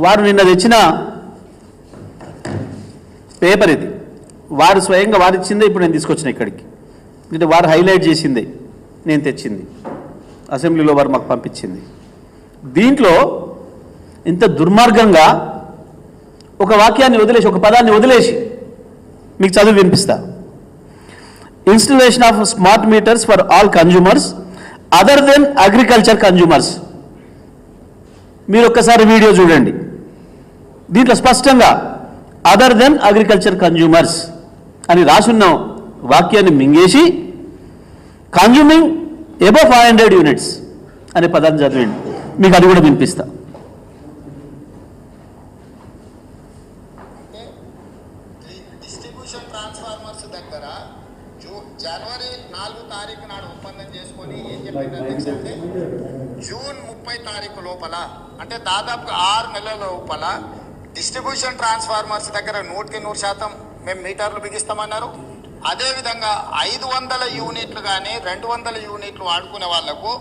వారు నిన్న తెచ్చిన పేపర్ ఇది, వారు స్వయంగా వారు ఇచ్చిందే ఇప్పుడు నేను తీసుకొచ్చిన ఇక్కడికి. అంటే వారు హైలైట్ చేసిందే నేను తెచ్చింది, అసెంబ్లీలో వారు మాకు పంపించింది. దీంట్లో ఇంత దుర్మార్గంగా ఒక వాక్యాన్ని వదిలేసి, ఒక పదాన్ని వదిలేసి మీకు చదువు వినిపిస్తా. Installation of smart meters for all consumers other than agriculture consumers. మీరు ఒక్కసారి వీడియో చూడండి. దీంట్లో స్పష్టంగా అదర్ దెన్ అగ్రికల్చర్ కన్జ్యూమర్స్ అని రాసున్న వాక్యాన్ని మింగేసి కన్జ్యూమింగ్ అబవ్ 500 యూనిట్స్ అనే పదాన్ని చదివండి. మీకు అది కూడా వినిపిస్తా. డిస్ట్రిబ్యూషన్ ట్రాన్స్ఫార్మర్స్ దగ్గర జనవరి 4 తారీఖు నాడు ఒప్పందం చేసుకొని ఏం చెప్పిందంటే జూన్ 30 తారీఖు లోపల, అంటే దాదాపు 6 నెలల లోపల డిస్ట్రిబ్యూషన్ ట్రాన్స్ఫార్మర్స్ దగ్గర 100% మేము మీటర్లు బిగిస్తామన్నారు. అదేవిధంగా 500 యూనిట్లు కానీ 200 యూనిట్లు వాడుకునే వాళ్లకు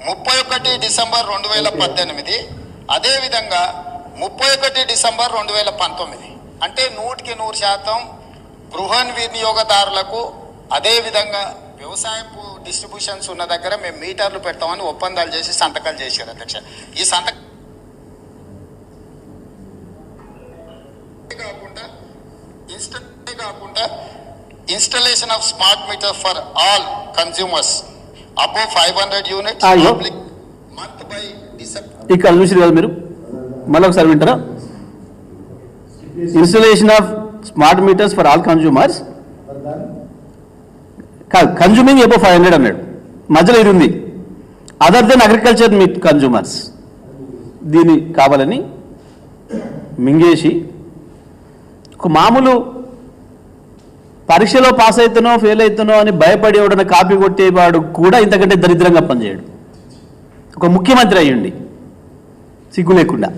31 డిసెంబర్ 2018, అదేవిధంగా 31 డిసెంబర్ 2019, అంటే 100% గృహ వినియోగదారులకు, అదేవిధంగా వ్యవసాయపు డిస్ట్రిబ్యూషన్స్ ఉన్న దగ్గర మేము మీటర్లు పెడతామని ఒప్పందాలు చేసి సంతకాలు చేశారు అధ్యక్ష. ఈ సంతకం కాకుండా installation of smart meter for all consumers above 500 units public month by December. ఇక్కడ చూసారు కదా మీరు, మళ్ళీ ఒకసారి వింటారా? Installation of smart meters for all consumers కాదు, కన్జ్యూమింగ్ అబౌవ్ 500 అన్నాడు, మధ్యలో ఇది ఉంది other than agriculture meet consumers. దీన్ని కావాలని మింగేసి ఒక మామూలు పరీక్షలో పాస్ అవుతానో ఫెయిల్ అవుతానో అని భయపడి ఎవడన్నా కాపీ కొట్టేవాడు కూడా ఇంతకంటే దరిద్రంగా పనిచేయడు. ఒక ముఖ్యమంత్రి అయ్యండి సిగ్గు లేకుండా.